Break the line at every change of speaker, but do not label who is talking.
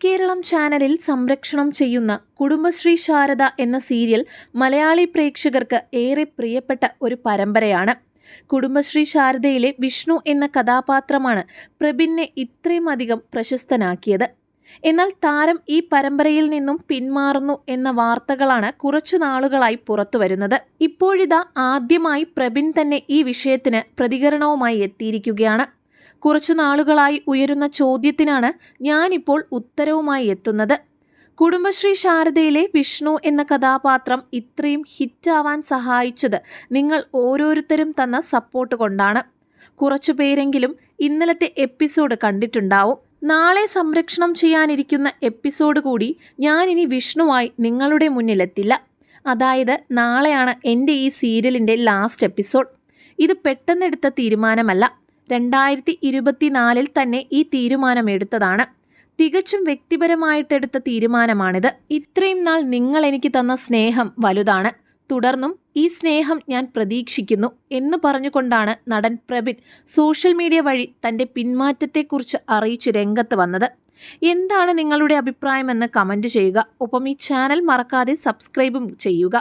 കേരളം ചാനലിൽ സംരക്ഷണം ചെയ്യുന്ന കുടുംബശ്രീ ശാരദ എന്ന സീരിയൽ മലയാളി പ്രേക്ഷകർക്ക് ഏറെ പ്രിയപ്പെട്ട ഒരു പരമ്പരയാണ്. കുടുംബശ്രീ ശാരദയിലെ വിഷ്ണു എന്ന കഥാപാത്രമാണ് പ്രബിനെ ഇത്രയും അധികം പ്രശസ്തനാക്കിയത്. എന്നാൽ താരം ഈ പരമ്പരയിൽ നിന്നും പിന്മാറുന്നു എന്ന വാർത്തകളാണ് കുറച്ചു നാളുകളായി പുറത്തു വരുന്നത്. ഇപ്പോഴിതാ ആദ്യമായി പ്രബിൻ തന്നെ ഈ വിഷയത്തിന് പ്രതികരണവുമായി എത്തിയിരിക്കുകയാണ്. കുറച്ചു നാളുകളായി ഉയരുന്ന ചോദ്യത്തിനാണ് ഞാനിപ്പോൾ ഉത്തരവുമായി എത്തുന്നത്. കുടുംബശ്രീ ശാരദയിലെ വിഷ്ണു എന്ന കഥാപാത്രം ഇത്രയും ഹിറ്റാവാൻ സഹായിച്ചത് നിങ്ങൾ ഓരോരുത്തരും തന്ന സപ്പോർട്ട് കൊണ്ടാണ്. കുറച്ചു പേരെങ്കിലും ഇന്നലത്തെ എപ്പിസോഡ് കണ്ടിട്ടുണ്ടാവും. നാളെ സംരക്ഷണം ചെയ്യാനിരിക്കുന്ന എപ്പിസോഡ് കൂടി ഞാനിനി വിഷ്ണുവായി നിങ്ങളുടെ മുന്നിലെത്തില്ല. അതായത് നാളെയാണ് എൻ്റെ ഈ സീരിയലിൻ്റെ ലാസ്റ്റ് എപ്പിസോഡ്. ഇത് പെട്ടെന്നെടുത്ത തീരുമാനമല്ല. 2024 തന്നെ ഈ തീരുമാനമെടുത്തതാണ്. തികച്ചും വ്യക്തിപരമായിട്ടെടുത്ത തീരുമാനമാണിത്. ഇത്രയും നാൾ നിങ്ങൾ എനിക്ക് തന്ന സ്നേഹം വലുതാണ്. തുടർന്നും ഈ സ്നേഹം ഞാൻ പ്രതീക്ഷിക്കുന്നു എന്ന് പറഞ്ഞുകൊണ്ടാണ് നടൻ പ്രബിൻ സോഷ്യൽ മീഡിയ വഴി തൻ്റെ പിന്മാറ്റത്തെക്കുറിച്ച് അറിയിച്ച് രംഗത്ത് വന്നത്. എന്താണ് നിങ്ങളുടെ അഭിപ്രായമെന്ന് കമൻറ്റ് ചെയ്യുക. ഒപ്പം ഈ ചാനൽ മറക്കാതെ സബ്സ്ക്രൈബും ചെയ്യുക.